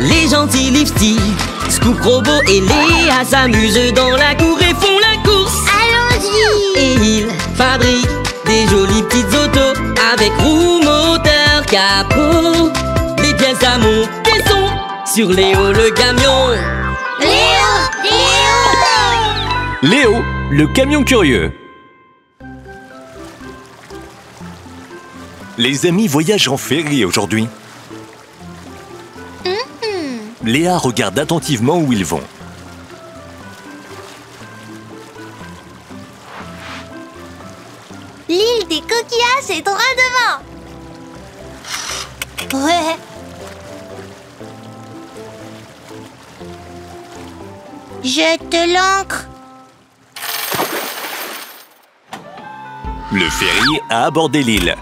Les gentils Lifty, Scoop, Robo et Léa s'amusent dans la cour et font la course. Allons-y! Et ils fabriquent des jolies petites autos avec roues, moteur, capot. Les pièces à monter sont sur Léo le camion. Léo! Léo! Léo, le camion curieux. Les amis voyagent en ferry aujourd'hui. Léa regarde attentivement où ils vont. L'île des coquillages est droit devant. Ouais. Jette l'ancre. Le ferry a abordé l'île.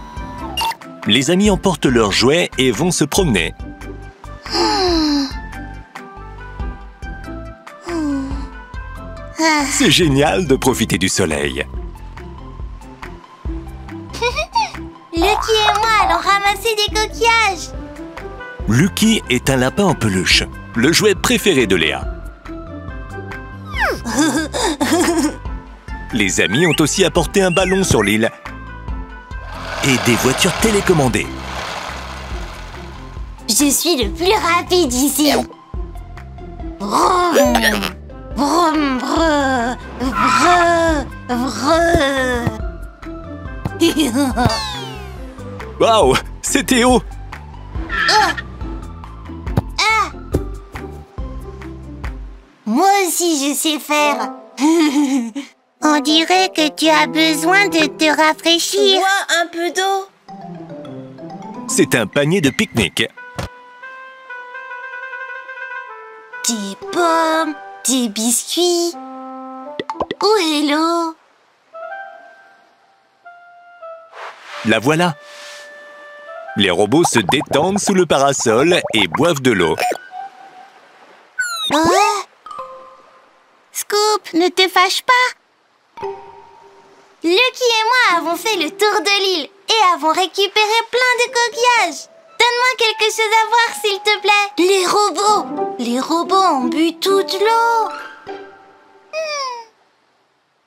Les amis emportent leurs jouets et vont se promener. C'est génial de profiter du soleil. Lucky et moi allons ramasser des coquillages. Lucky est un lapin en peluche, le jouet préféré de Léa. Les amis ont aussi apporté un ballon sur l'île et des voitures télécommandées. Je suis le plus rapide ici. Vroom, vroom, vroom, vroom, vroom. Waouh, c'est Théo! Moi aussi je sais faire. On dirait que tu as besoin de te rafraîchir. Bois un peu d'eau. C'est un panier de pique-nique. Des pommes, des biscuits. Où est l'eau? La voilà! Les robots se détendent sous le parasol et boivent de l'eau. Scoop, ne te fâche pas. Lucky et moi avons fait le tour de l'île et avons récupéré plein de coquillages. Donne-moi quelque chose à voir, s'il te plaît. Les robots! Les robots ont bu toute l'eau.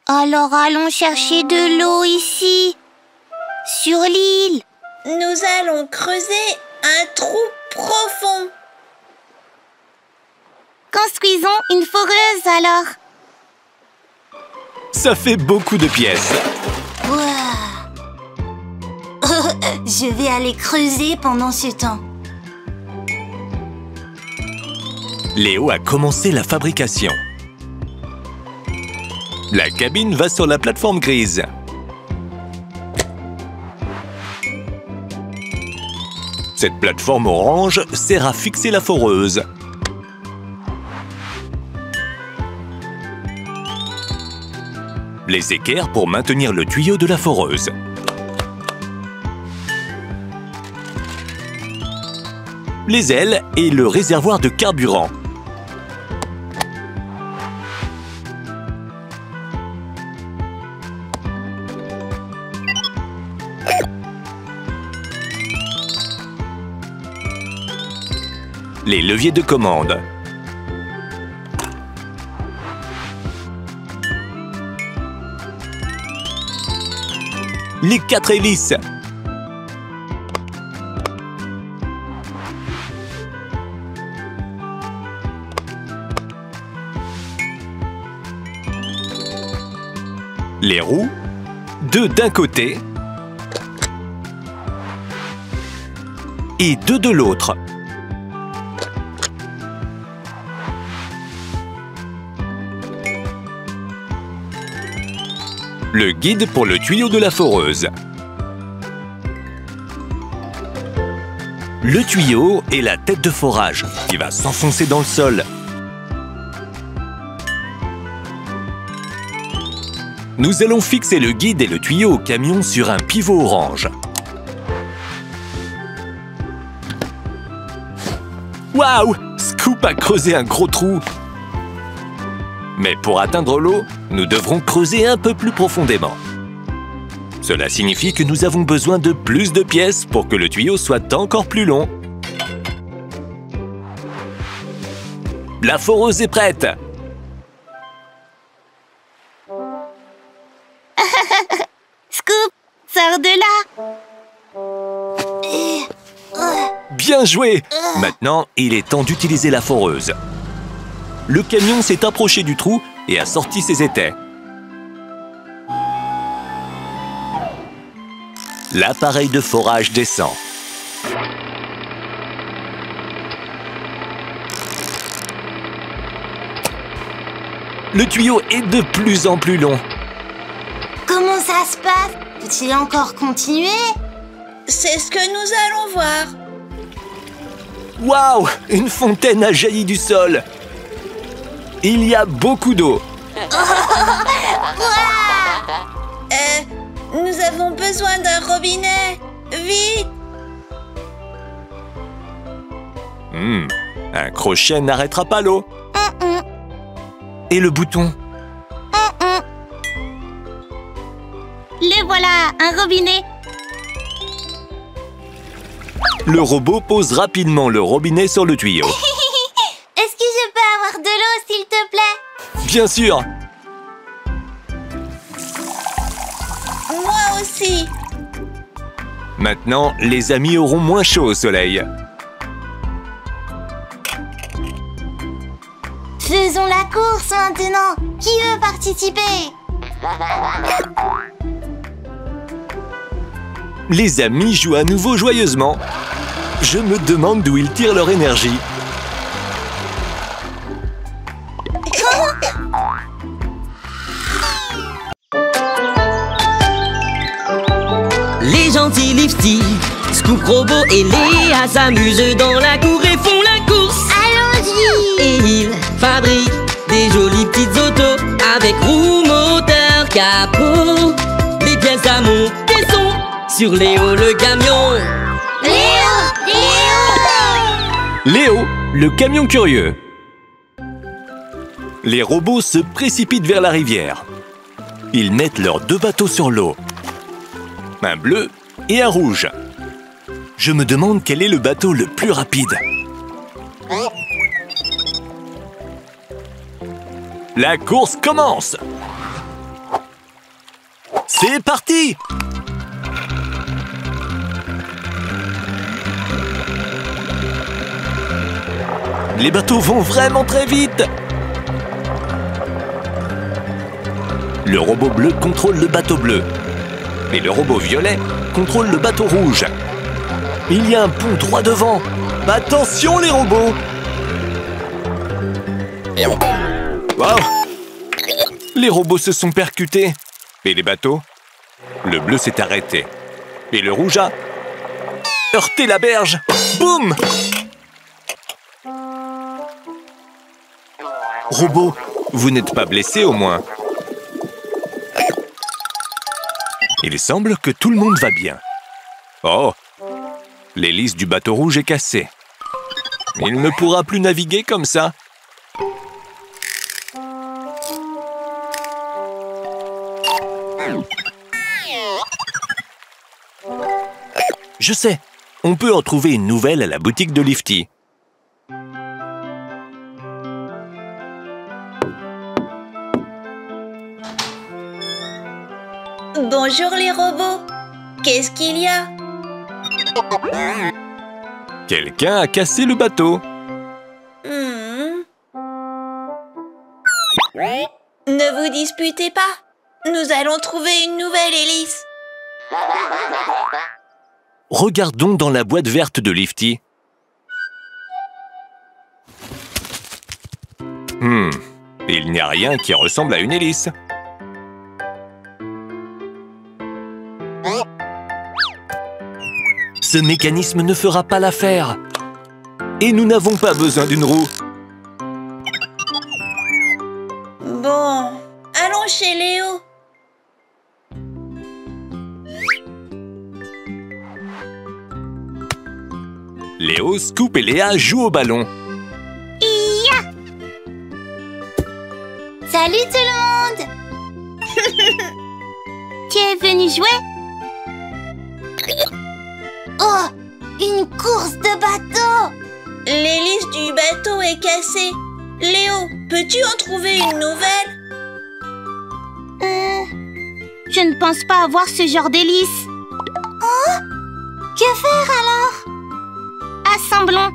Alors allons chercher de l'eau ici, sur l'île. Nous allons creuser un trou profond. Construisons une foreuse alors. Ça fait beaucoup de pièces. Je vais aller creuser pendant ce temps. Léo a commencé la fabrication. La cabine va sur la plateforme grise. Cette plateforme orange sert à fixer la foreuse. Les équerres pour maintenir le tuyau de la foreuse. Les ailes et le réservoir de carburant. Les leviers de commande. Les 4 hélices. Les roues, 2 d'un côté et 2 de l'autre. Le guide pour le tuyau de la foreuse. Le tuyau est la tête de forage qui va s'enfoncer dans le sol. Nous allons fixer le guide et le tuyau au camion sur un pivot orange. Waouh! Scoop a creusé un gros trou. Mais pour atteindre l'eau, nous devrons creuser un peu plus profondément. Cela signifie que nous avons besoin de plus de pièces pour que le tuyau soit encore plus long. La foreuse est prête. Scoop, sors de là. Bien joué! Maintenant, il est temps d'utiliser la foreuse. Le camion s'est approché du trou et a sorti ses étais. L'appareil de forage descend. Le tuyau est de plus en plus long. Comment ça se passe? Peut-il encore continuer? C'est ce que nous allons voir. Waouh! Une fontaine a jailli du sol. Il y a beaucoup d'eau. Nous avons besoin d'un robinet. Vite! Un crochet n'arrêtera pas l'eau. Et le bouton? Le voilà, un robinet. Le robot pose rapidement le robinet sur le tuyau. Est-ce que je peux avoir de l'eau, s'il te plaît? Bien sûr! Moi aussi. Maintenant, les amis auront moins chaud au soleil. Faisons la course maintenant. Qui veut participer? Les amis jouent à nouveau joyeusement. Je me demande d'où ils tirent leur énergie. Les gentils Lifty, Scoop, Robot et Léa s'amusent dans la cour et font la course. Allons-y. Et ils fabriquent des jolies petites autos avec roues, moteur, capot. Les pièces à monter sont sur Léo le camion. Léo! Léo, le camion curieux. Les robots se précipitent vers la rivière. Ils mettent leurs deux bateaux sur l'eau. Un bleu et un rouge. Je me demande quel est le bateau le plus rapide. La course commence. C'est parti! Les bateaux vont vraiment très vite. Le robot bleu contrôle le bateau bleu. Et le robot violet contrôle le bateau rouge. Il y a un pont droit devant. Attention les robots! Wow! Les robots se sont percutés. Et les bateaux? Le bleu s'est arrêté. Et le rouge a heurté la berge. Boum! Robot, vous n'êtes pas blessé au moins? Il semble que tout le monde va bien. Oh! L'hélice du bateau rouge est cassée. Il ne pourra plus naviguer comme ça. Je sais, on peut en trouver une nouvelle à la boutique de Lifty. Bonjour les robots. Qu'est-ce qu'il y a? Quelqu'un a cassé le bateau. Ne vous disputez pas. Nous allons trouver une nouvelle hélice. Regardons dans la boîte verte de Lifty. Il n'y a rien qui ressemble à une hélice. Ce mécanisme ne fera pas l'affaire. Et nous n'avons pas besoin d'une roue. Bon, allons chez Léo. Léo, Scoop et Léa jouent au ballon. Iya! Salut tout le monde! Tu es venu jouer? Oh! Une course de bateau! L'hélice du bateau est cassée. Léo, peux-tu en trouver une nouvelle? Je ne pense pas avoir ce genre d'hélice. Oh! Que faire alors? Assemblons.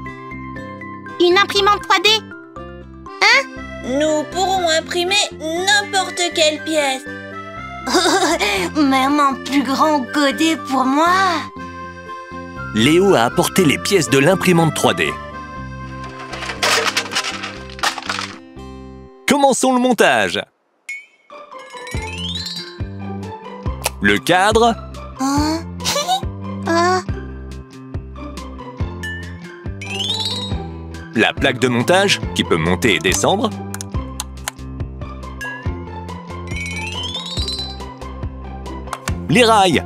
Une imprimante 3D. Nous pourrons imprimer n'importe quelle pièce. Même un plus grand godet pour moi. Léo a apporté les pièces de l'imprimante 3D. Commençons le montage. Le cadre. La plaque de montage qui peut monter et descendre. Les rails.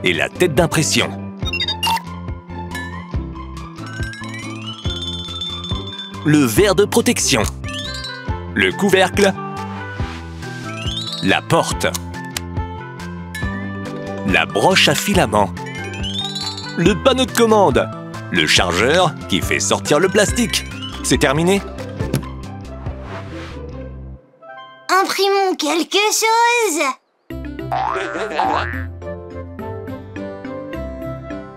Et la tête d'impression. Le verre de protection. Le couvercle. La porte. La broche à filament. Le panneau de commande. Le chargeur qui fait sortir le plastique. C'est terminé? Imprimons quelque chose.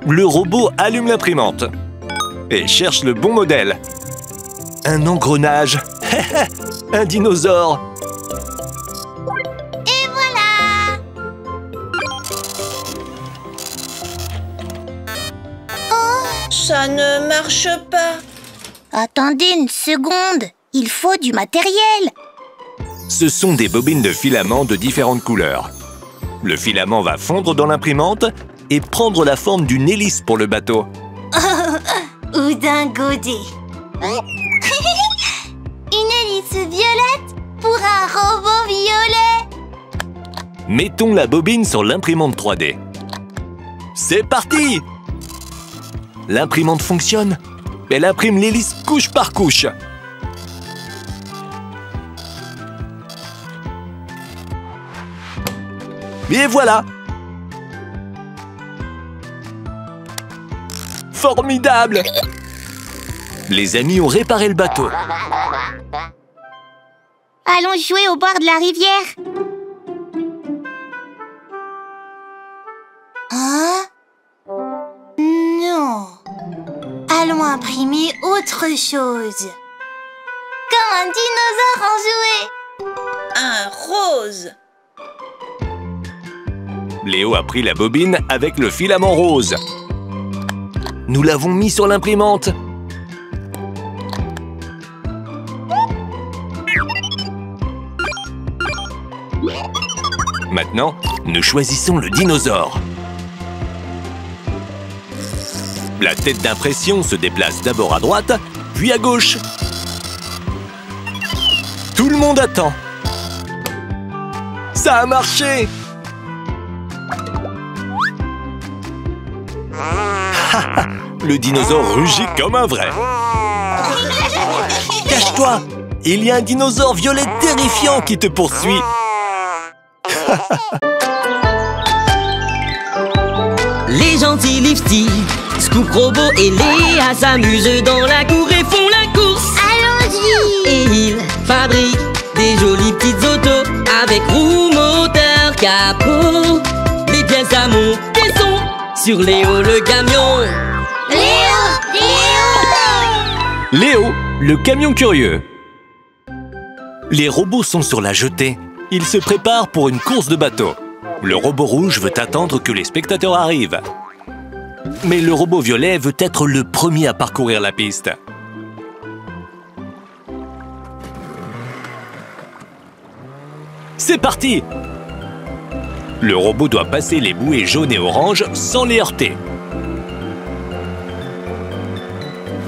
Le robot allume l'imprimante et cherche le bon modèle. Un engrenage. Un dinosaure. Et voilà. Ça ne marche pas. Attendez une seconde. Il faut du matériel. Ce sont des bobines de filament de différentes couleurs. Le filament va fondre dans l'imprimante et prendre la forme d'une hélice pour le bateau. Ou d'un godet. Une hélice violette pour un robot violet. Mettons la bobine sur l'imprimante 3D. C'est parti! L'imprimante fonctionne. Elle imprime l'hélice couche par couche. Et voilà! Formidable! Les amis ont réparé le bateau. Allons jouer au bord de la rivière. Hein? Non. Allons imprimer autre chose. Comme un dinosaure en jouet. Un rose. Léo a pris la bobine avec le filament rose. Nous l'avons mis sur l'imprimante. Maintenant, nous choisissons le dinosaure. La tête d'impression se déplace d'abord à droite, puis à gauche. Tout le monde attend. Ça a marché! Le dinosaure rugit comme un vrai. Cache-toi! Il y a un dinosaure violet terrifiant qui te poursuit. Les gentils Lifty, Scoop Robot et Léa s'amusent dans la cour et font la course. Allons-y. Et ils fabriquent des jolies petites autos avec roues, moteur, capot. Les pièces à monter sont sur Léo le camion. Léo, le camion curieux. Les robots sont sur la jetée. Ils se préparent pour une course de bateau. Le robot rouge veut attendre que les spectateurs arrivent. Mais le robot violet veut être le premier à parcourir la piste. C'est parti! Le robot doit passer les bouées jaunes et oranges sans les heurter.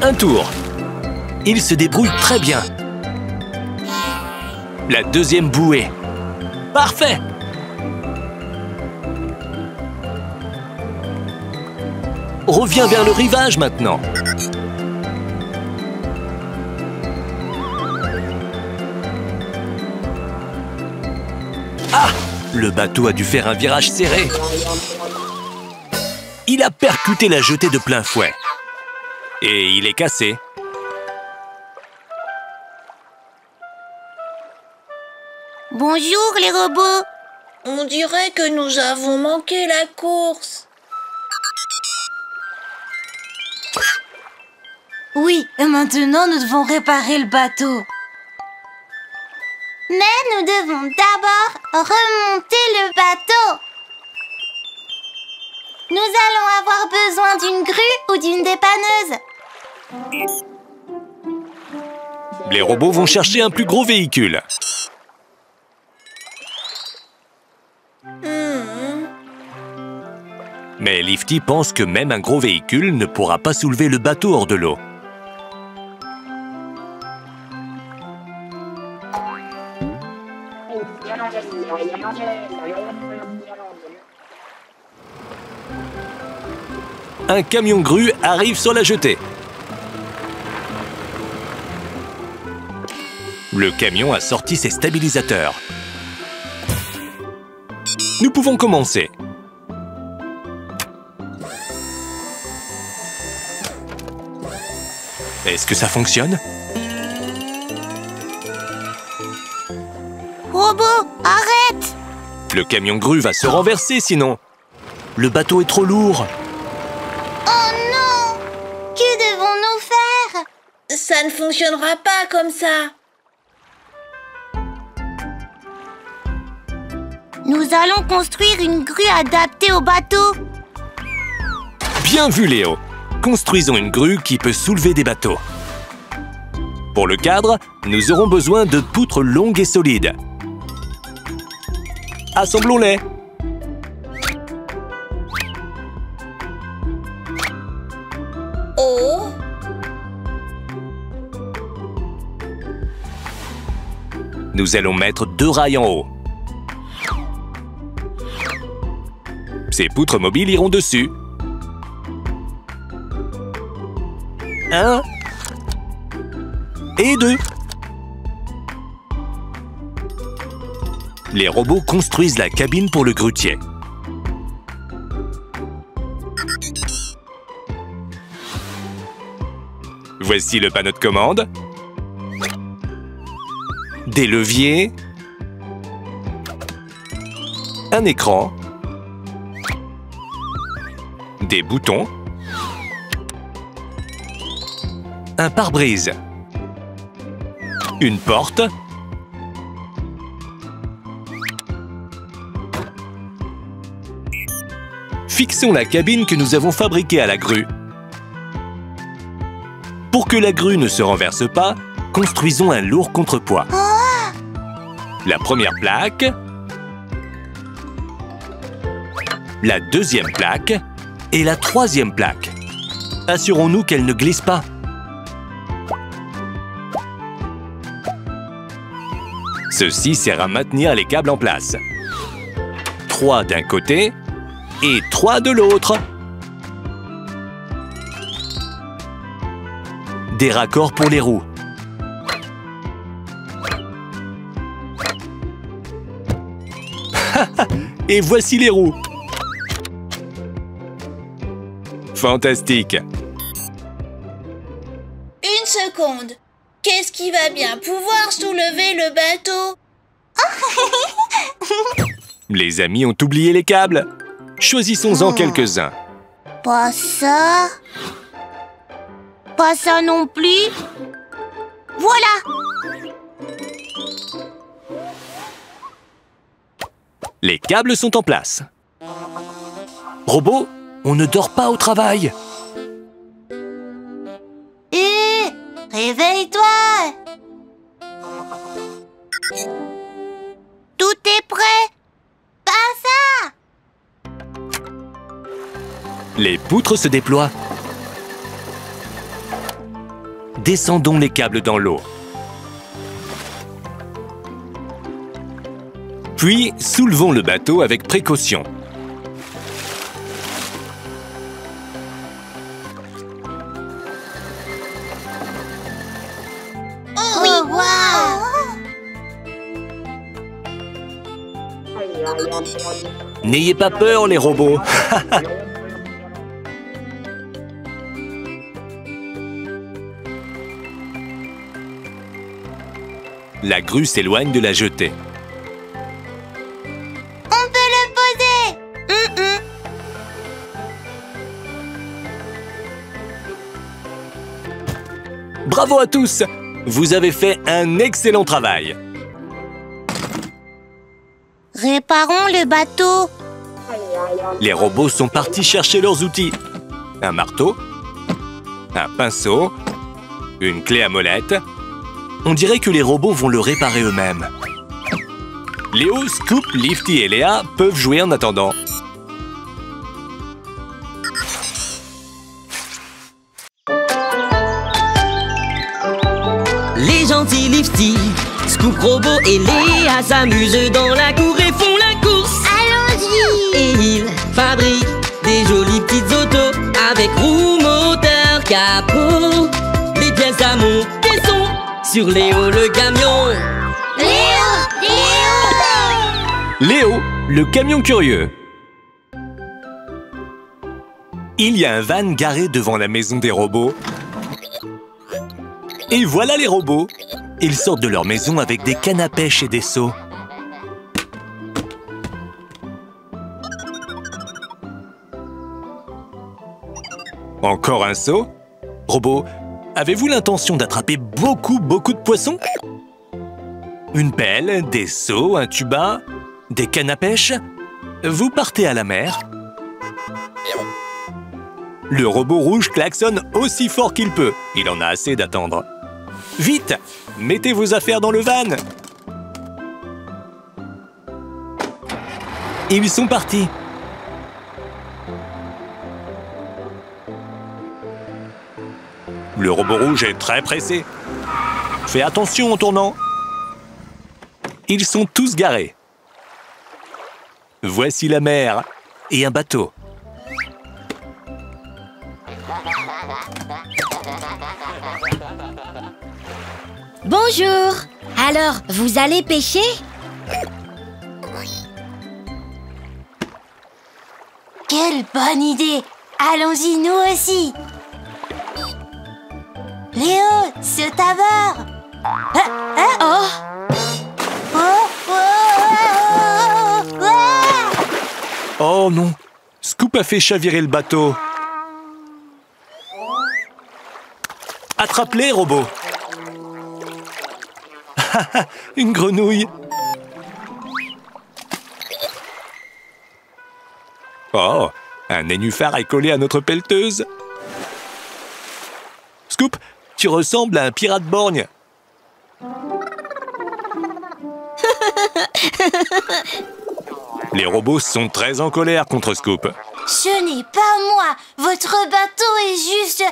Un tour. Il se débrouille très bien. La deuxième bouée. Parfait! Reviens vers le rivage maintenant. Ah! Le bateau a dû faire un virage serré. Il a percuté la jetée de plein fouet. Et il est cassé. Bonjour les robots. On dirait que nous avons manqué la course. Oui, et maintenant nous devons réparer le bateau. Mais nous devons d'abord remonter le bateau. Nous allons avoir besoin d'une grue ou d'une dépanneuse. Les robots vont chercher un plus gros véhicule. Mais Lifty pense que même un gros véhicule ne pourra pas soulever le bateau hors de l'eau. Un camion grue arrive sur la jetée. Le camion a sorti ses stabilisateurs. Nous pouvons commencer. Est-ce que ça fonctionne? Robot, arrête! Le camion grue va se renverser sinon. Le bateau est trop lourd. Oh non! Que devons-nous faire? Ça ne fonctionnera pas comme ça. Nous allons construire une grue adaptée au bateau. Bien vu, Léo. Construisons une grue qui peut soulever des bateaux. Pour le cadre, nous aurons besoin de poutres longues et solides. Assemblons-les. Oh! Nous allons mettre 2 rails en haut. Ces poutres mobiles iront dessus. 1 et 2. Les robots construisent la cabine pour le grutier. Voici le panneau de commande. Des leviers. Un écran. Des boutons. Un pare-brise. Une porte. Fixons la cabine que nous avons fabriquée à la grue. Pour que la grue ne se renverse pas, construisons un lourd contrepoids. La première plaque. La deuxième plaque. Et la troisième plaque. Assurons-nous qu'elle ne glisse pas. Ceci sert à maintenir les câbles en place. 3 d'un côté et 3 de l'autre. Des raccords pour les roues. Et voici les roues. Fantastique. Une seconde. Qu'est-ce qui va bien pouvoir soulever le bateau? Les amis ont oublié les câbles. Choisissons-en quelques-uns. Pas ça. Pas ça non plus. Voilà. Les câbles sont en place. Robot, on ne dort pas au travail. Hé, réveille-toi. Tout est prêt. Pas ça. Les poutres se déploient. Descendons les câbles dans l'eau. Puis, soulevons le bateau avec précaution. Oui, waouh. N'ayez pas peur, les robots. La grue s'éloigne de la jetée. Bravo à tous! Vous avez fait un excellent travail. Réparons le bateau. Les robots sont partis chercher leurs outils. Un marteau, un pinceau, une clé à molette. On dirait que les robots vont le réparer eux-mêmes. Léo, Scoop, Lifty et Léa peuvent jouer en attendant. Les gentils Lifty, Scoop Robot et Léa s'amusent dans la cour et font la course. Allons-y. Et ils fabriquent des jolies petites autos avec roues, moteur, capot. Les pièces à monter sont sur Léo le camion. Léo, Léo, le camion curieux. Il y a un van garé devant la maison des robots. Et voilà les robots. Ils sortent de leur maison avec des cannes à pêche et des seaux. Encore un seau? Robot, avez-vous l'intention d'attraper beaucoup de poissons? Une pelle, des seaux, un tuba, des cannes à pêche? Vous partez à la mer. Le robot rouge klaxonne aussi fort qu'il peut. Il en a assez d'attendre. Vite! Mettez vos affaires dans le van! Ils sont partis. Le robot rouge est très pressé. Fais attention en tournant. Ils sont tous garés. Voici la mer et un bateau. Bonjour. Alors, vous allez pêcher? Quelle bonne idée! Allons-y, nous aussi! Léo, saute à bord! Oh non! Scoop a fait chavirer le bateau. Attrape-les, robot! Une grenouille! Oh! Un nénuphar est collé à notre pelleteuse. Scoop, tu ressembles à un pirate borgne. Les robots sont très en colère contre Scoop. Ce n'est pas moi! Votre bateau est juste...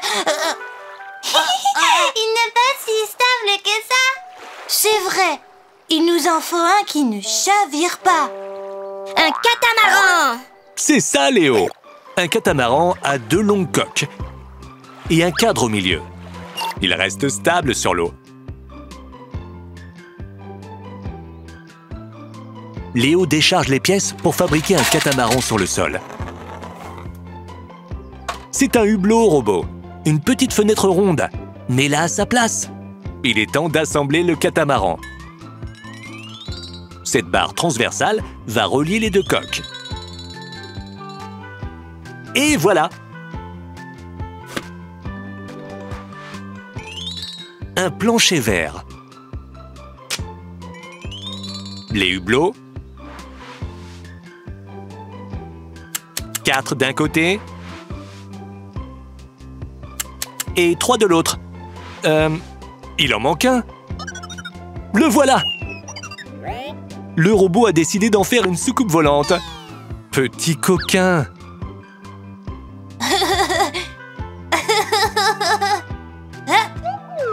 Il n'est pas si stable que ça! C'est vrai! Il nous en faut un qui ne chavire pas! Un catamaran! C'est ça, Léo! Un catamaran a 2 longues coques et un cadre au milieu. Il reste stable sur l'eau. Léo décharge les pièces pour fabriquer un catamaran sur le sol. C'est un hublot robot, une petite fenêtre ronde, mais là à sa place. Il est temps d'assembler le catamaran. Cette barre transversale va relier les 2 coques. Et voilà! Un plancher vert. Les hublots. 4 d'un côté. Et 3 de l'autre. Il en manque un. Le voilà! Le robot a décidé d'en faire une soucoupe volante. Petit coquin!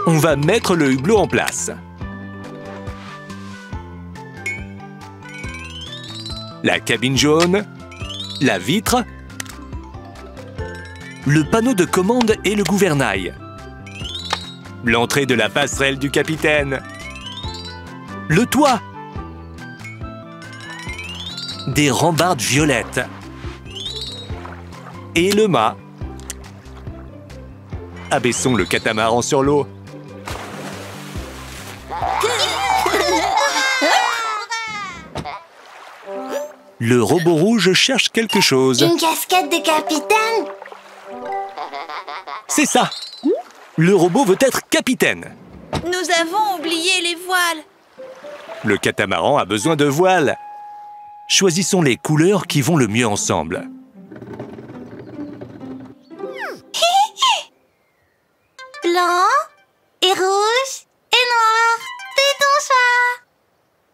On va mettre le hublot en place. La cabine jaune, la vitre, le panneau de commande et le gouvernail. L'entrée de la passerelle du capitaine. Le toit. Des rambardes violettes. Et le mât. Abaissons le catamaran sur l'eau. Le robot rouge cherche quelque chose. Une casquette de capitaine? C'est ça! Le robot veut être capitaine. Nous avons oublié les voiles. Le catamaran a besoin de voiles. Choisissons les couleurs qui vont le mieux ensemble. Blanc et rouge et noir. C'est ton choix.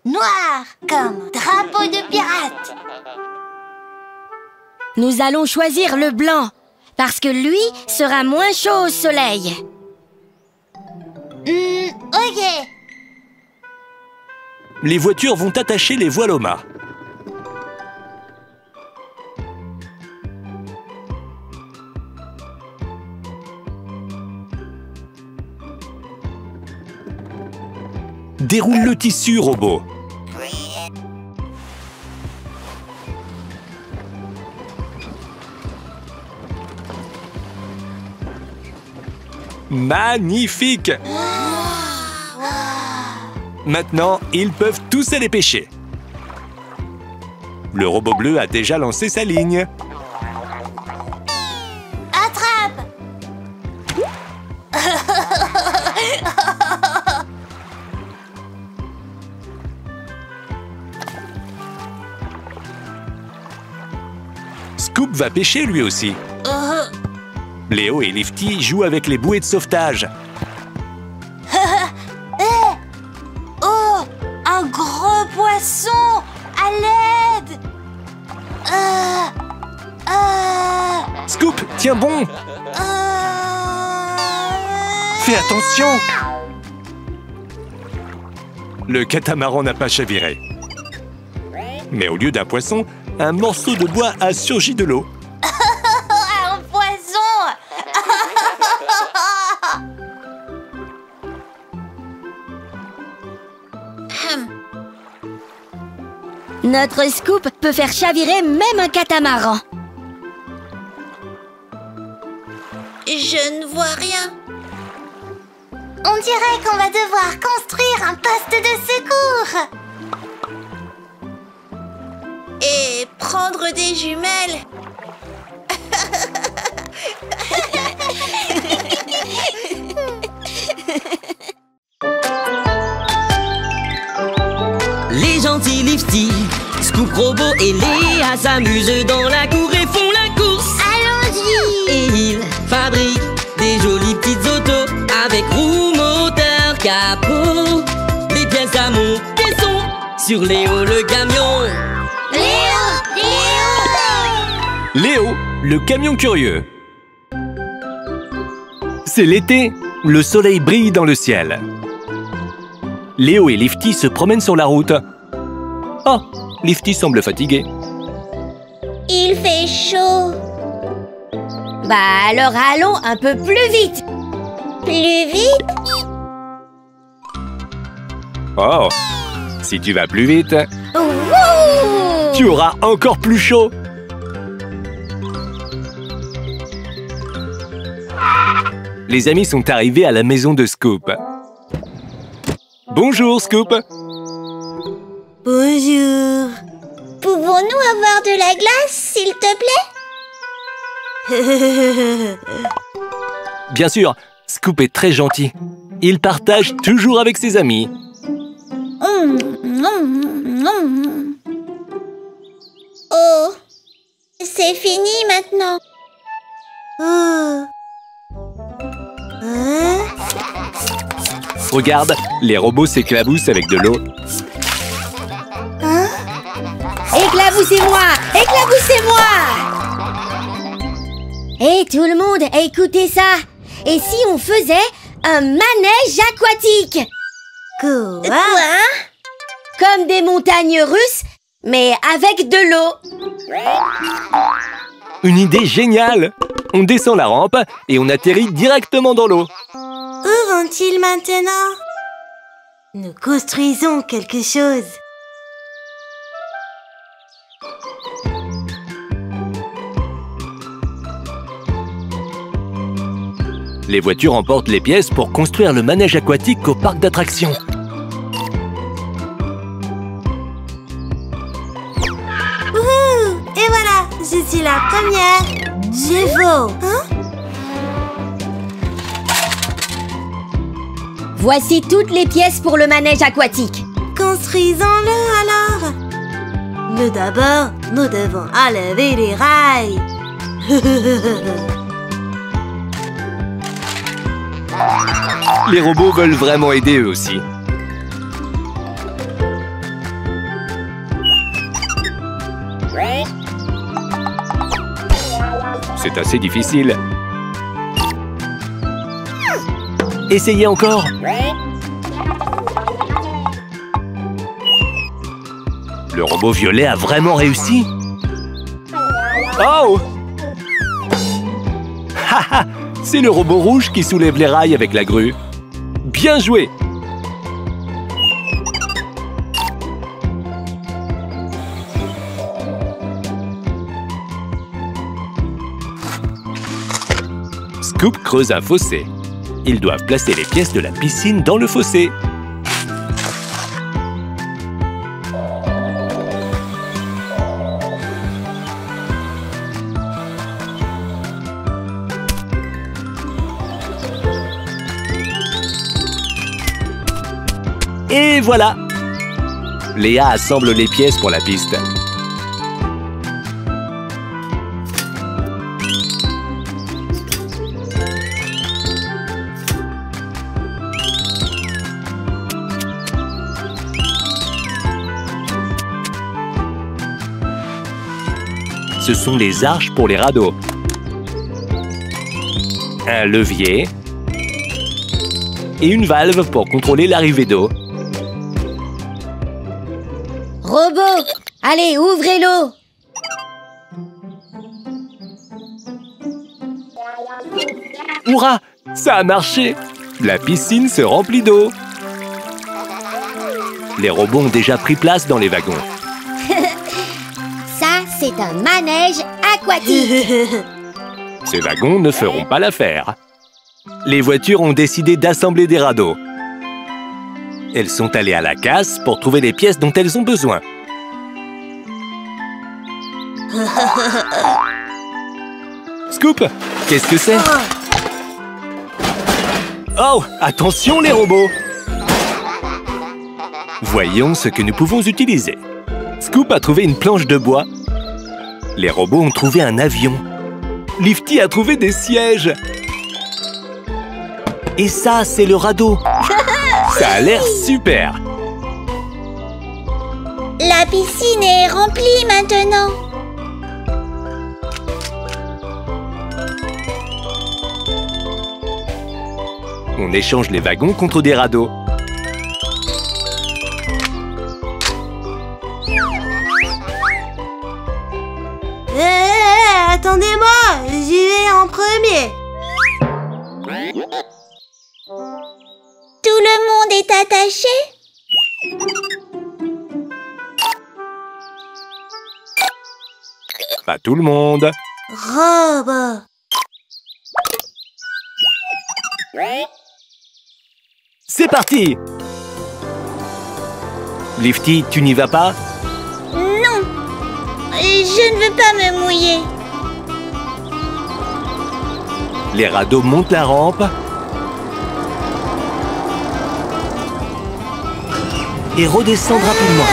Noir comme drapeau de pirate. Nous allons choisir le blanc, parce que lui sera moins chaud au soleil. Ok. Les voitures vont attacher les voiles au mât. Déroule le tissu, robot. Magnifique! Maintenant, ils peuvent tous aller pêcher. Le robot bleu a déjà lancé sa ligne. Attrape. Scoop va pêcher lui aussi. Léo et Lifty jouent avec les bouées de sauvetage. Oh, un gros poisson. À l'aide. Scoop, tiens bon! Fais attention! Le catamaran n'a pas chaviré. Mais au lieu d'un poisson, un morceau de bois a surgi de l'eau. Un poisson. Notre Scoop peut faire chavirer même un catamaran. Je ne vois rien. On dirait qu'on va devoir construire un poste de secours. Et prendre des jumelles. Les gentils Lifty, Scoop, Robot et Léa s'amusent dans la cour et font la course. Allons-y. Et ils fabriquent des jolies petites autos avec roues, moteur, capot. Les pièces à monter sont sur Léo le camion. Léo, le camion curieux. C'est l'été, le soleil brille dans le ciel. Léo et Lifty se promènent sur la route. Oh, Lifty semble fatigué. Il fait chaud. Bah alors allons un peu plus vite. Plus vite. Oh, si tu vas plus vite, Wouh! tu auras encore plus chaud. Les amis sont arrivés à la maison de Scoop. Bonjour, Scoop. Bonjour. Pouvons-nous avoir de la glace, s'il te plaît? Bien sûr, Scoop est très gentil. Il partage toujours avec ses amis. Oh, c'est fini maintenant. Oh. Hein? Regarde, les robots s'éclaboussent avec de l'eau. Éclaboussez-moi! Éclaboussez-moi! Hé tout le monde, écoutez ça! Et si on faisait un manège aquatique? Quoi? Comme des montagnes russes, mais avec de l'eau. Une idée géniale! On descend la rampe et on atterrit directement dans l'eau. Où vont-ils maintenant? Nous construisons quelque chose. Les voitures emportent les pièces pour construire le manège aquatique au parc d'attractions. Wouhou! Et voilà, je suis la première. Je vaux. Hein? Voici toutes les pièces pour le manège aquatique. Construisons-le alors. Mais d'abord, nous devons enlever les rails. Les robots veulent vraiment aider eux aussi. C'est assez difficile. Essayez encore. Le robot violet a vraiment réussi. Oh! Haha! C'est le robot rouge qui soulève les rails avec la grue. Bien joué! Scoop creuse un fossé. Ils doivent placer les pièces de la piscine dans le fossé. Et voilà! Léa assemble les pièces pour la piste. Ce sont les arches pour les radeaux. Un levier et une valve pour contrôler l'arrivée d'eau. Robot, allez, ouvrez l'eau. Hurrah! Ça a marché! La piscine se remplit d'eau. Les robots ont déjà pris place dans les wagons. Ça, c'est un manège aquatique. Ces wagons ne feront pas l'affaire. Les voitures ont décidé d'assembler des radeaux. Elles sont allées à la casse pour trouver les pièces dont elles ont besoin. Scoop, qu'est-ce que c'est? Oh, attention les robots! Voyons ce que nous pouvons utiliser. Scoop a trouvé une planche de bois. Les robots ont trouvé un avion. Lifty a trouvé des sièges. Et ça, c'est le radeau. Ça a l'air super. La piscine est remplie maintenant. On échange les wagons contre des radeaux. Attendez-moi, j'y vais en premier. Tout le monde est attaché? Pas tout le monde. Robot. C'est parti! Lifty, tu n'y vas pas? Non, je ne veux pas me mouiller. Les radeaux montent la rampe et redescendent rapidement.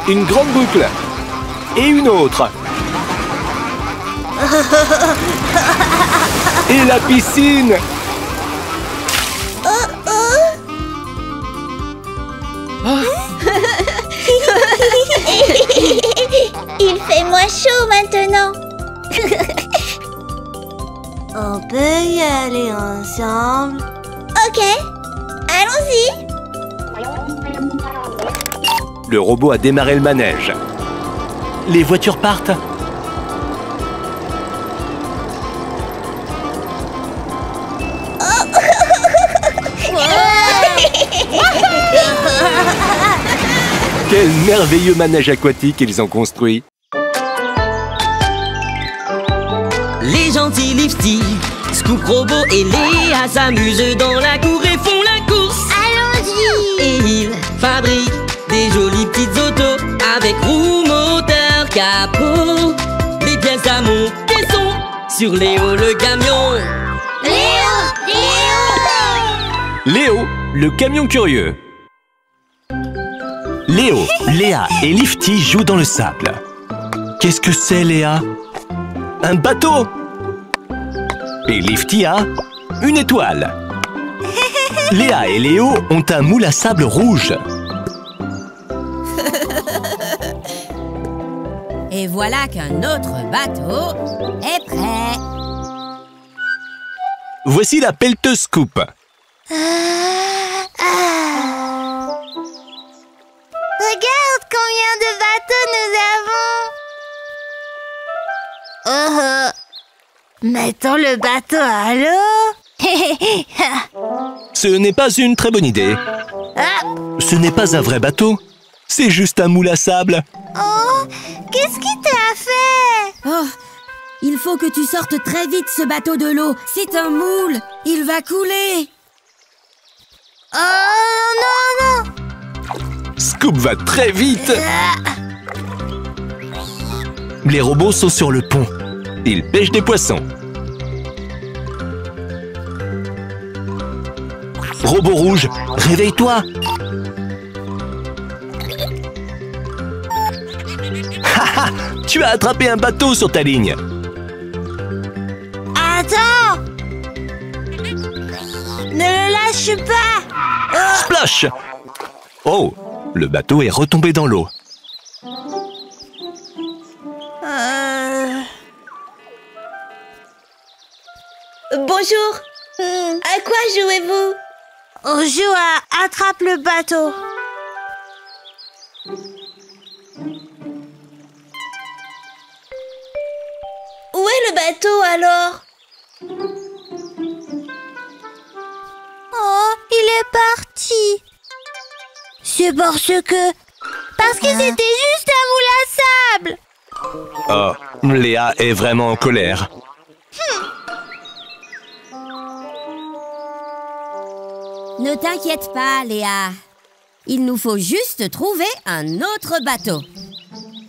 Une grande boucle et une autre. Et la piscine. Il fait moins chaud maintenant. On peut y aller ensemble. Ok, allons-y. Le robot a démarré le manège. Les voitures partent. Quel merveilleux manège aquatique ils ont construit. Les gentils Lifty, Scoop, Robot et Léa s'amusent dans la cour et font la course. Allons-y. Et ils fabriquent des jolies petites autos avec roues, moteur, capot. Les pièces à monter sont sur les hauts le camion. Léo, le camion curieux. Léo, Léa et Lifty jouent dans le sable. Qu'est-ce que c'est, Léa? Un bateau! Et Lifty a une étoile. Léa et Léo ont un moule à sable rouge. Et voilà qu'un autre bateau est prêt. Voici la pelleteuse Scoop. Regarde combien de bateaux nous avons. Mettons le bateau à l'eau. Ce n'est pas une très bonne idée. Ce n'est pas un vrai bateau. C'est juste un moule à sable. Oh, qu'est-ce qui t'a fait? Oh, il faut que tu sortes très vite ce bateau de l'eau. C'est un moule. Il va couler. Oh non. Scoop va très vite. Les robots sont sur le pont. Ils pêchent des poissons. Robot rouge, réveille-toi. Haha, tu as attrapé un bateau sur ta ligne. Attends. Ne le lâche pas. Splash! Oh, le bateau est retombé dans l'eau. Bonjour. À quoi jouez-vous? On joue à attrape le bateau. Où est le bateau alors? Oh, il est parti. C'est parce que c'était juste un moule à sable. Oh, Léa est vraiment en colère. Ne t'inquiète pas, Léa. Il nous faut juste trouver un autre bateau.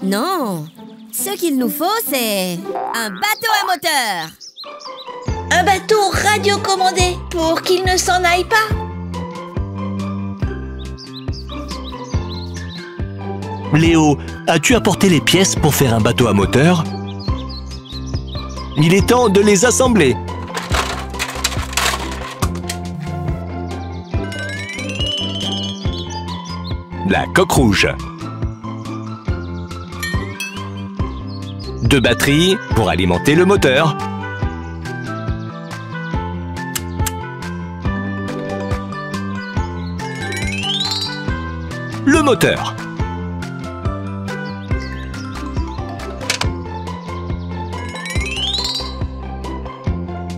Non, ce qu'il nous faut, c'est un bateau à moteur. Un bateau radiocommandé pour qu'il ne s'en aille pas. Léo, as-tu apporté les pièces pour faire un bateau à moteur? Il est temps de les assembler. La coque rouge. 2 batteries pour alimenter le moteur. Le moteur.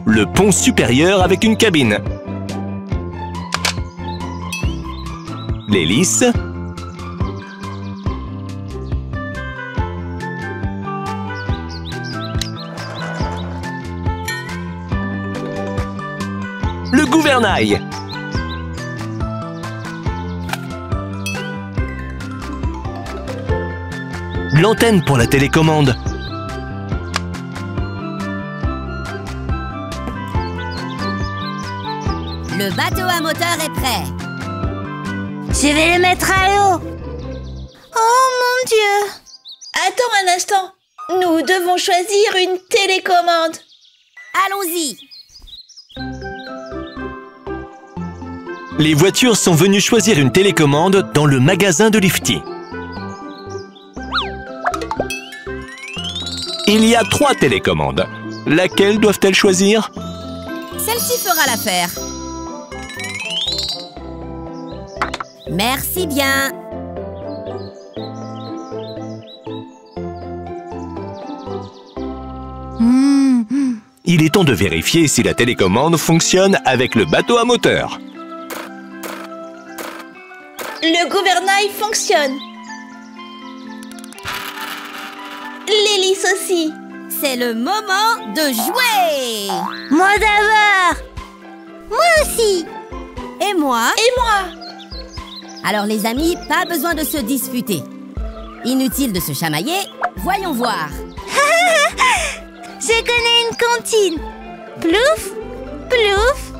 Le pont supérieur avec une cabine. L'hélice. Le gouvernail. L'antenne pour la télécommande. Le bateau à moteur est prêt. Je vais le mettre à l'eau. Oh mon Dieu. Attends un instant. Nous devons choisir une télécommande. Allons-y. Les voitures sont venues choisir une télécommande dans le magasin de Lifty. Il y a 3 télécommandes. Laquelle doivent-elles choisir? Celle-ci fera l'affaire. Merci bien. Il est temps de vérifier si la télécommande fonctionne avec le bateau à moteur. Le gouvernail fonctionne. L'hélice aussi. C'est le moment de jouer. Moi d'abord. Moi aussi. Et moi? Et moi? Alors les amis, pas besoin de se disputer. Inutile de se chamailler, voyons voir. Je connais une comptine. Plouf, Plouf!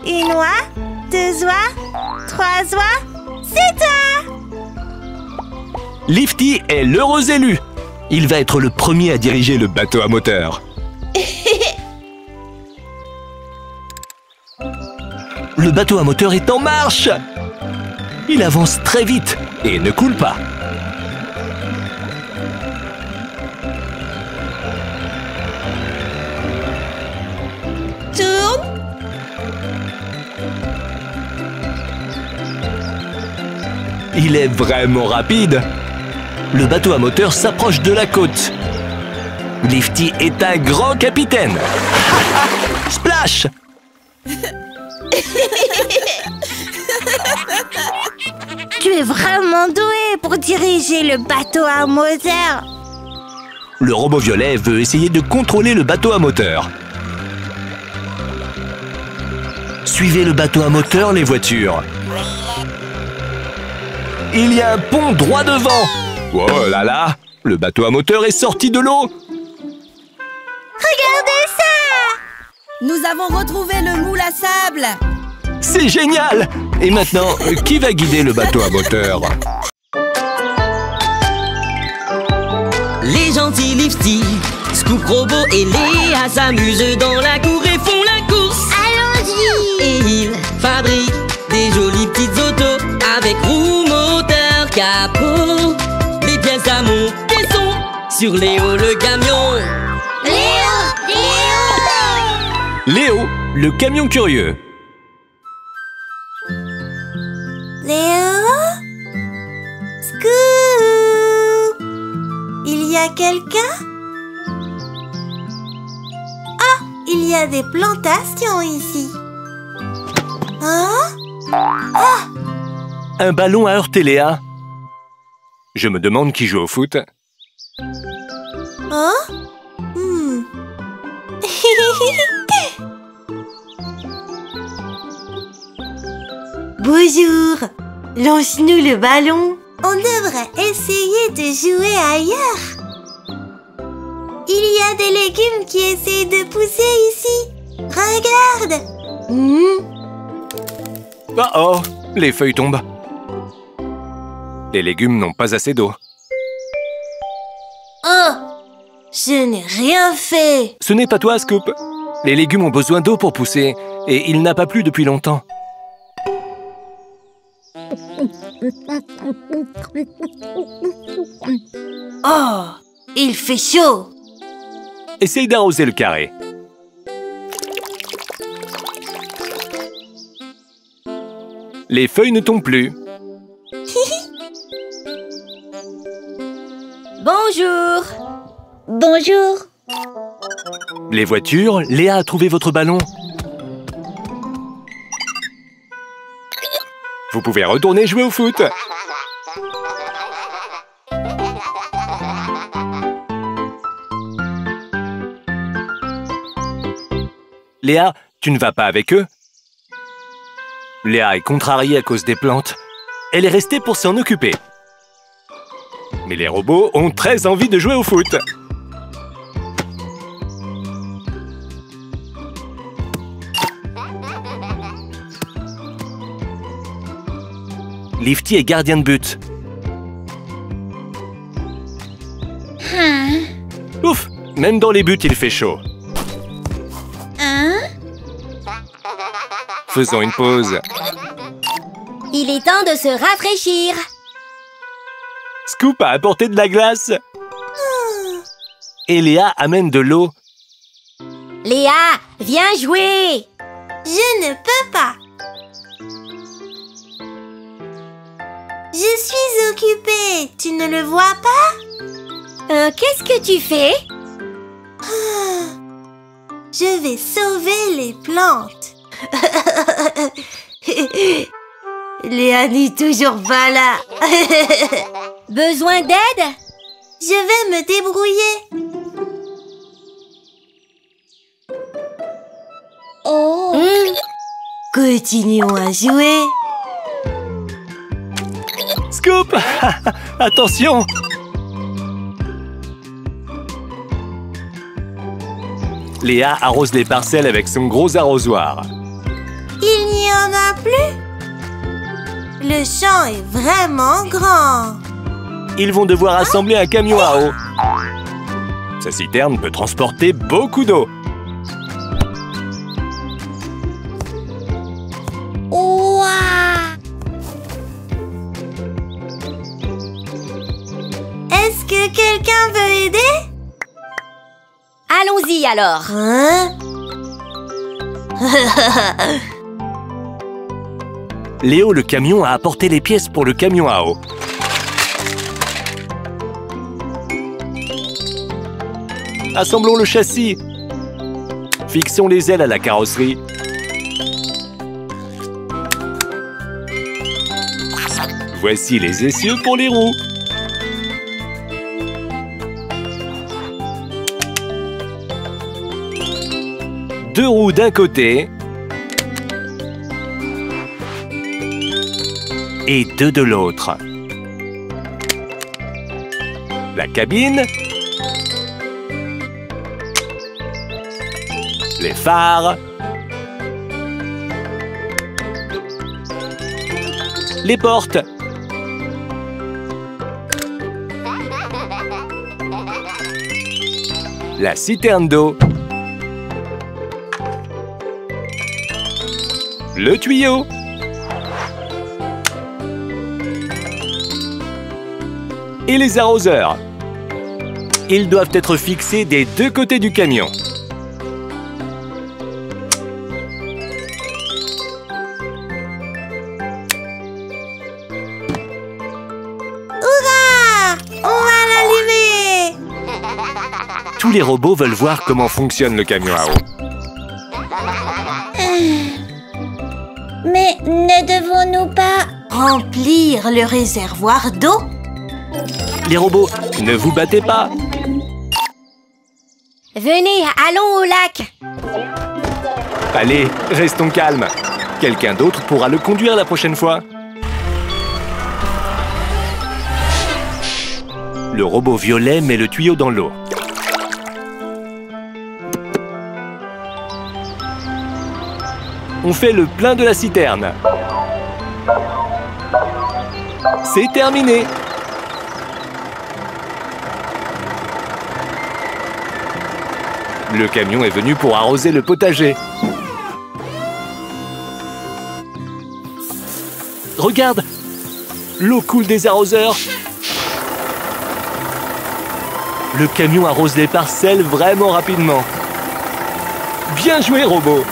Une oie, 2 oies, 3 oies, c'est toi! Lifty est l'heureux élu. Il va être le premier à diriger le bateau à moteur. Le bateau à moteur est en marche. Il avance très vite et ne coule pas. Tourne. Il est vraiment rapide. Le bateau à moteur s'approche de la côte. Lifty est un grand capitaine. Splash! Tu es vraiment doué pour diriger le bateau à moteur. Le robot violet veut essayer de contrôler le bateau à moteur. Suivez le bateau à moteur, les voitures. Il y a un pont droit devant. Oh là là, le bateau à moteur est sorti de l'eau. Regardez ça! Nous avons retrouvé le moule à sable. C'est génial! Et maintenant, qui va guider le bateau à moteur? Les gentils Lifty, Scoop Robot et Léa s'amusent dans la cour et font la course. Allons-y! Et ils fabriquent des jolies petites autos avec roue, moteur, capot. Les pièces à monter sont sur Léo le camion. Léo! Léo, le camion curieux. Léo? Scoop! Il y a quelqu'un? Ah! Il y a des plantations ici. Hein? Ah! Un ballon a heurté Léa. Je me demande qui joue au foot. Hein? Bonjour! Lance-nous le ballon. On devrait essayer de jouer ailleurs. Il y a des légumes qui essayent de pousser ici. Regarde! Oh oh, les feuilles tombent. Les légumes n'ont pas assez d'eau. Oh! Je n'ai rien fait. Ce n'est pas toi, Scoop. Les légumes ont besoin d'eau pour pousser et il n'a pas plu depuis longtemps. Oh! Il fait chaud. Essaye d'arroser le carré. Les feuilles ne tombent plus. Bonjour. Bonjour. Les voitures, Léa a trouvé votre ballon. Vous pouvez retourner jouer au foot. Léa, tu ne vas pas avec eux? Léa est contrariée à cause des plantes. Elle est restée pour s'en occuper. Mais les robots ont très envie de jouer au foot. Lifty est gardien de but. Ouf, même dans les buts, il fait chaud. Faisons une pause. Il est temps de se rafraîchir. Scoop a apporté de la glace. Et Léa amène de l'eau. Léa, viens jouer. Je ne peux pas. Je suis occupée. Tu ne le vois pas? Qu'est-ce que tu fais? Je vais sauver les plantes. Léa n'est toujours pas là. Besoin d'aide? Je vais me débrouiller. Oh. Continuons à jouer. Scoop, attention. Léa arrose les parcelles avec son gros arrosoir. Il n'y en a plus. Le champ est vraiment grand. Ils vont devoir assembler un camion à eau. Sa citerne peut transporter beaucoup d'eau. Ouah! Est-ce que quelqu'un veut aider? Allons-y alors. Hein? Léo le camion a apporté les pièces pour le camion à eau. Assemblons le châssis. Fixons les ailes à la carrosserie. Voici les essieux pour les roues. Deux roues d'un côté et deux de l'autre. La cabine, les phares, les portes. La citerne d'eau. Le tuyau. Et les arroseurs. Ils doivent être fixés des deux côtés du camion. Hurrah! On va l'allumer! Tous les robots veulent voir comment fonctionne le camion à eau. Mais ne devons-nous pas... Remplir le réservoir d'eau? Les robots, ne vous battez pas. Venez, allons au lac. Allez, restons calmes. Quelqu'un d'autre pourra le conduire la prochaine fois. Le robot violet met le tuyau dans l'eau. On fait le plein de la citerne. C'est terminé. Le camion est venu pour arroser le potager. Regarde, l'eau coule des arroseurs. Le camion arrose les parcelles vraiment rapidement. Bien joué, robot!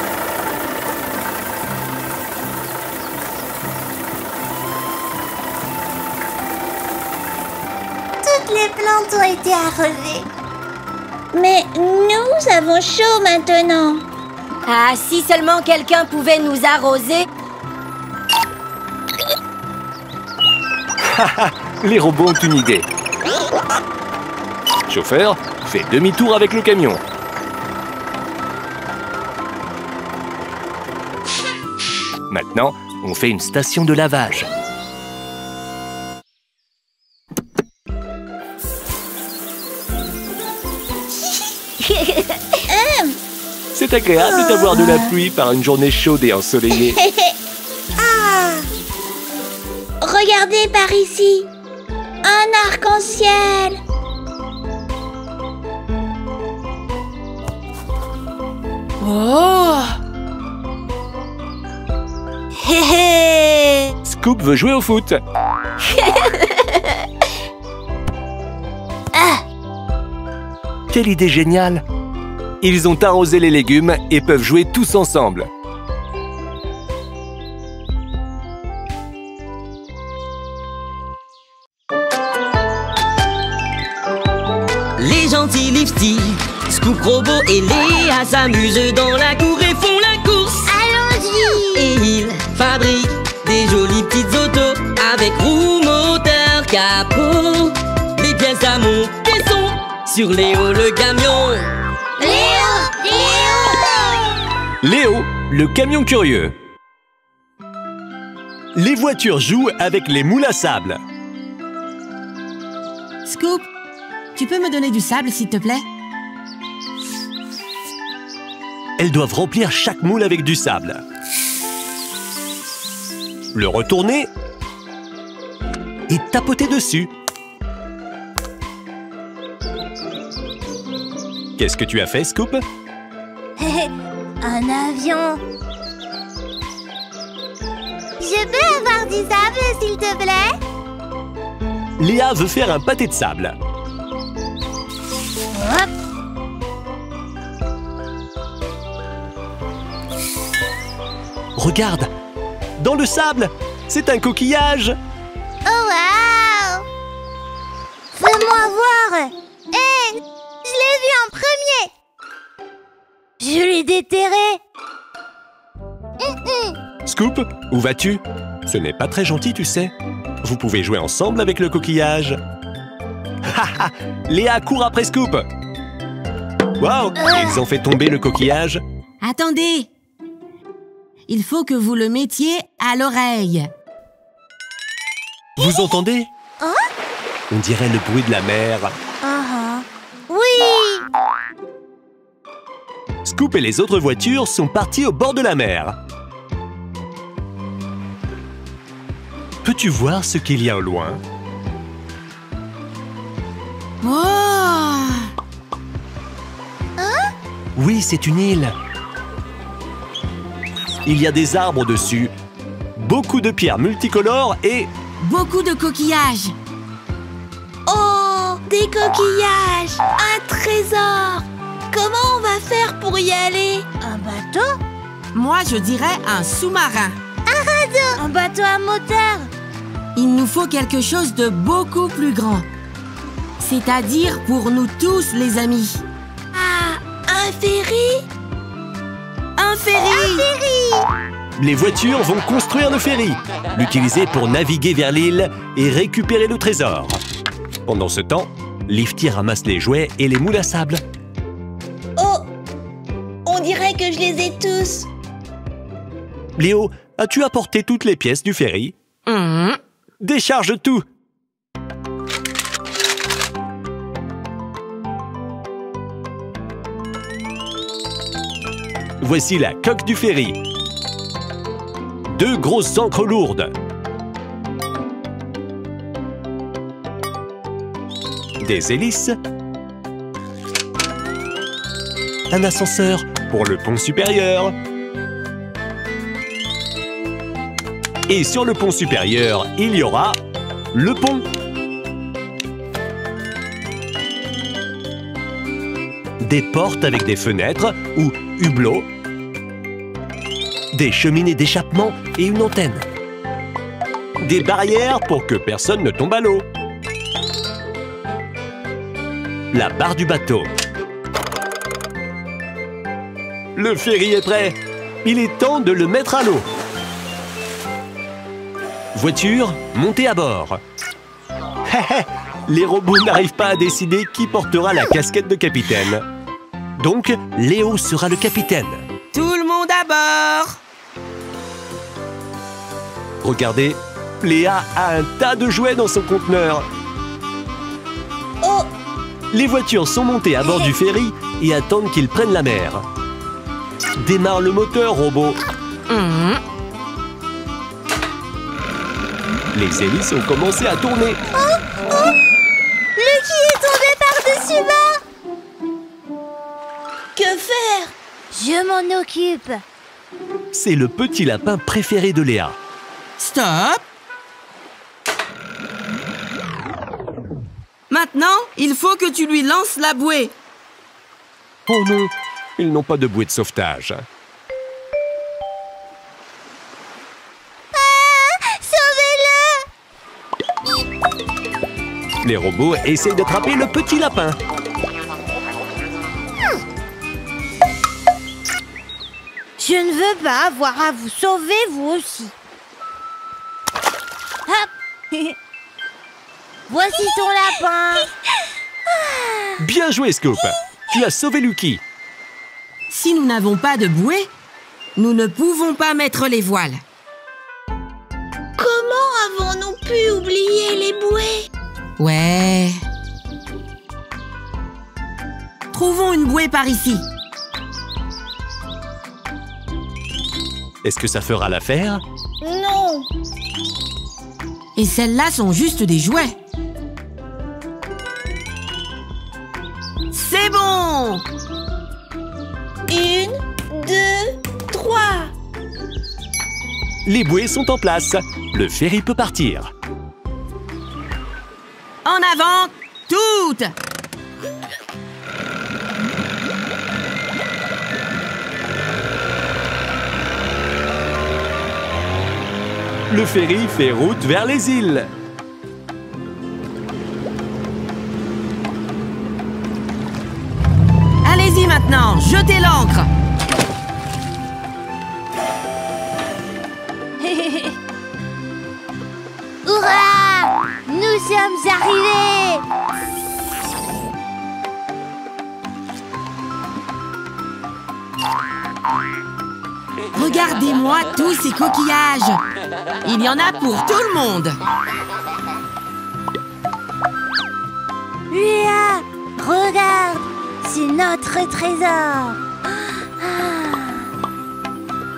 Toutes les plantes ont été arrosées. Mais nous avons chaud maintenant. Ah, si seulement quelqu'un pouvait nous arroser. Les robots ont une idée. Chauffeur, fais demi-tour avec le camion. Maintenant, on fait une station de lavage. C'est agréable d'avoir de la pluie par une journée chaude et ensoleillée. Ah! Regardez par ici. Un arc-en-ciel. Oh! Hé hé! Scoop veut jouer au foot. Quelle idée géniale! Ils ont arrosé les légumes et peuvent jouer tous ensemble. Les gentils Lifty, Scoop Robot et Léa s'amusent dans la cour et font la course. Allons-y! Et ils fabriquent des jolies petites autos avec roues, moteur, capot. Les pièces à monter sont sur Léo le camion. Léo! Léo, le camion curieux. Les voitures jouent avec les moules à sable. Scoop, tu peux me donner du sable, s'il te plaît? elles doivent remplir chaque moule avec du sable. Le retourner et tapoter dessus. Qu'est-ce que tu as fait, Scoop? Un avion. Je peux avoir du sable, s'il te plaît? Léa veut faire un pâté de sable. Hop. Regarde, dans le sable, c'est un coquillage. Oh, waouh! Fais-moi voir! Hé! Je l'ai vu en premier! Je l'ai déterré! Scoop, où vas-tu? Ce n'est pas très gentil, tu sais. Vous pouvez jouer ensemble avec le coquillage. Haha, Léa court après Scoop. Waouh, ils ont fait tomber le coquillage. Attendez! Il faut que vous le mettiez à l'oreille. Vous entendez? On dirait le bruit de la mer. Oui! Scoop et les autres voitures sont partis au bord de la mer. Peux-tu voir ce qu'il y a au loin? Oh! Oui, c'est une île. Il y a des arbres dessus, beaucoup de pierres multicolores et... Beaucoup de coquillages. Oh, des coquillages! Un trésor! Comment on va faire pour y aller? Un bateau? Moi, je dirais un sous-marin. Un bateau à moteur? Il nous faut quelque chose de beaucoup plus grand. C'est-à-dire pour nous tous, les amis. Ah, un ferry? Un ferry! Les voitures vont construire le ferry, l'utiliser pour naviguer vers l'île et récupérer le trésor. Pendant ce temps, Lifty ramasse les jouets et les moules à sable. Oh! On dirait que je les ai tous. Léo, as-tu apporté toutes les pièces du ferry? Décharge tout! Voici la coque du ferry. 2 grosses ancres lourdes. Des hélices. Un ascenseur pour le pont supérieur. Et sur le pont supérieur, il y aura le pont. Des portes avec des fenêtres ou hublots. Des cheminées d'échappement et une antenne. Des barrières pour que personne ne tombe à l'eau. La barre du bateau. Le ferry est prêt. Il est temps de le mettre à l'eau. Voiture, montez à bord. Les robots n'arrivent pas à décider qui portera la casquette de capitaine. Donc, Léo sera le capitaine. Tout le monde à bord! Regardez, Léa a un tas de jouets dans son conteneur. Oh! Les voitures sont montées à bord du ferry et attendent qu'il prenne la mer. Démarre le moteur, robot. Les hélices ont commencé à tourner. Lucky est tombé par-dessus bas! Que faire? Je m'en occupe. C'est le petit lapin préféré de Léa. Stop! Maintenant, il faut que tu lui lances la bouée. Oh non, ils n'ont pas de bouée de sauvetage. Sauvez-le! Les robots essayent d'attraper le petit lapin. Je ne veux pas avoir à vous sauver, vous aussi. Hop! Voici ton lapin. Bien joué, Scoop. Tu as sauvé Lucky. Si nous n'avons pas de bouée, nous ne pouvons pas mettre les voiles. Comment avons-nous pu oublier les bouées? Ouais. Trouvons une bouée par ici. Est-ce que ça fera l'affaire? Non. Et celles-là sont juste des jouets. C'est bon! 1, 2, 3. Les bouées sont en place. Le ferry peut partir. En avant, toutes! Le ferry fait route vers les îles. Allez-y maintenant, jetez l'ancre! Hurrah! Nous sommes arrivés! Regardez-moi tous ces coquillages! Il y en a pour tout le monde! Léa, regarde! C'est notre trésor!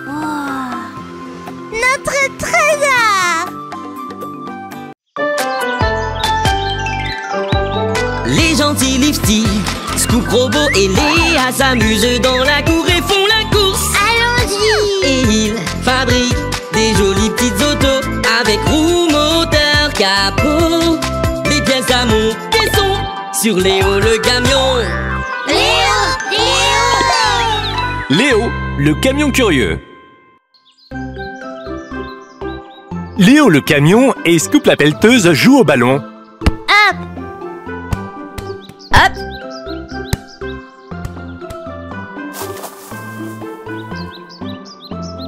Oh. Notre trésor! Les gentils Lifty, Scoop Robot et Léa s'amusent dans la cour et font la course. Allons-y! Et ils fabriquent des jolies petites autos avec roues, moteur, capot. Les pièces à monter sont sur Léo le camion. Léo! Léo, le camion curieux. Léo le camion et Scoop la pelleteuse jouent au ballon. Hop! Hop!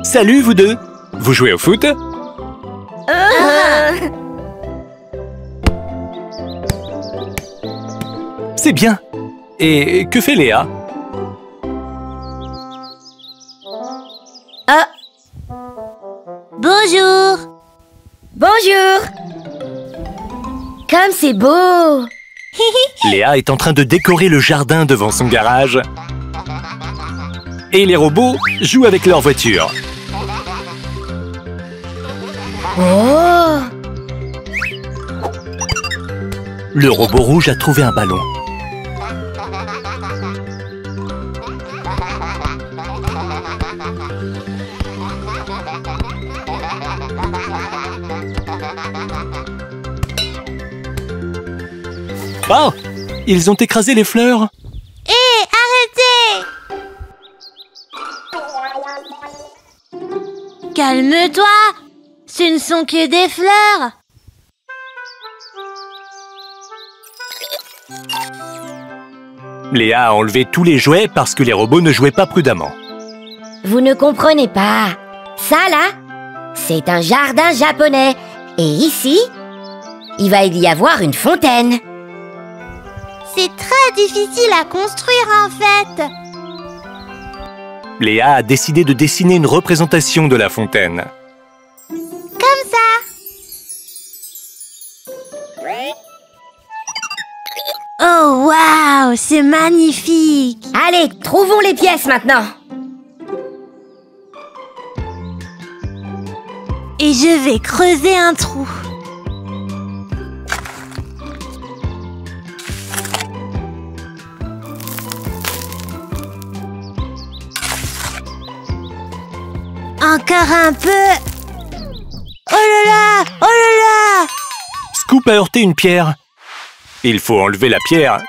Salut vous deux. Vous jouez au foot? C'est bien. Et que fait Léa? Bonjour! Bonjour! Comme c'est beau! Léa est en train de décorer le jardin devant son garage. Et les robots jouent avec leur voiture. Oh! Le robot rouge a trouvé un ballon. Oh! Ils ont écrasé les fleurs. Hé, arrêtez! Calme-toi! Ce ne sont que des fleurs! Léa a enlevé tous les jouets parce que les robots ne jouaient pas prudemment. Vous ne comprenez pas. Ça, là, c'est un jardin japonais. Et ici, il va y avoir une fontaine. C'est très difficile à construire en fait! Léa a décidé de dessiner une représentation de la fontaine. Comme ça! Oh waouh, c'est magnifique! Allez, trouvons les pièces maintenant. Et je vais creuser un trou. Encore un peu. Oh là là! Oh là là! Scoop a heurté une pierre. Il faut enlever la pierre.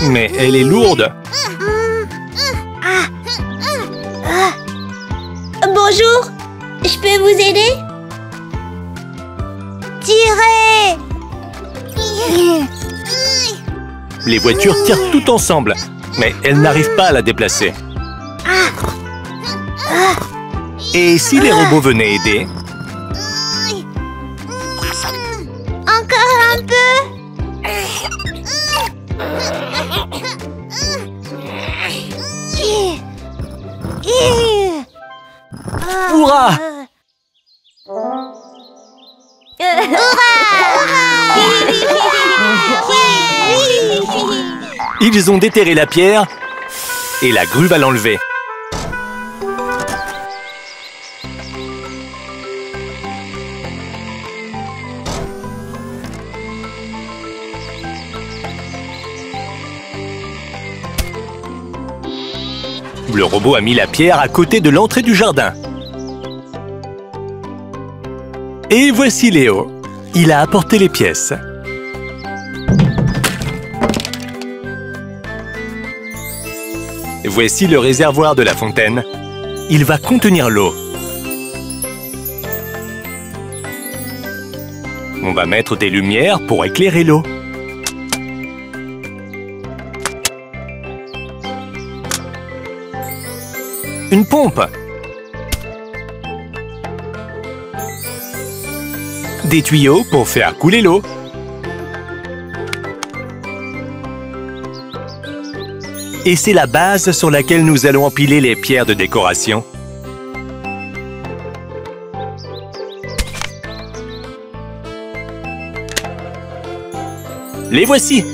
Mais elle est lourde. Bonjour, je peux vous aider? Tirez! Les voitures tirent toutes ensemble, mais elles n'arrivent pas à la déplacer. Et si les robots venaient aider? Encore un peu. Hurrah! Ils ont déterré la pierre et la grue va l'enlever. Le robot a mis la pierre à côté de l'entrée du jardin. Et voici Léo. Il a apporté les pièces. Voici le réservoir de la fontaine. Il va contenir l'eau. On va mettre des lumières pour éclairer l'eau. Une pompe. Des tuyaux pour faire couler l'eau. Et c'est la base sur laquelle nous allons empiler les pierres de décoration. Les voici!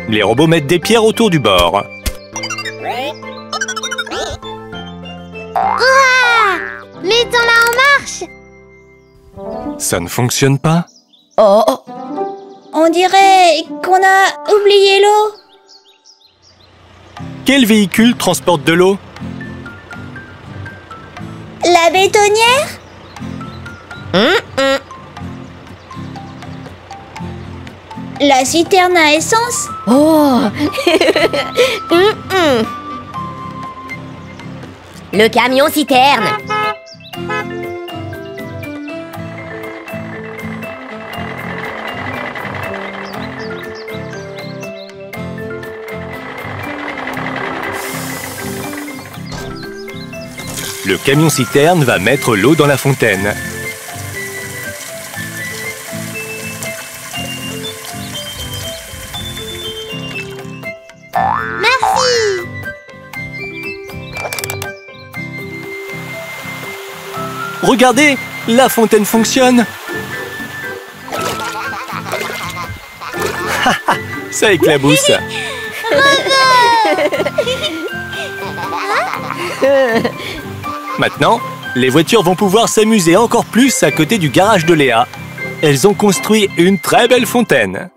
Les robots mettent des pierres autour du bord. Mettons-la en marche! Ça ne fonctionne pas? Oh, on dirait qu'on a oublié l'eau. Quel véhicule transporte de l'eau? La bétonnière? La citerne à essence? Oh. Le camion-citerne. Le camion-citerne va mettre l'eau dans la fontaine. Merci! Regardez, la fontaine fonctionne. Ça éclabousse. Maintenant, les voitures vont pouvoir s'amuser encore plus à côté du garage de Léa. Elles ont construit une très belle fontaine.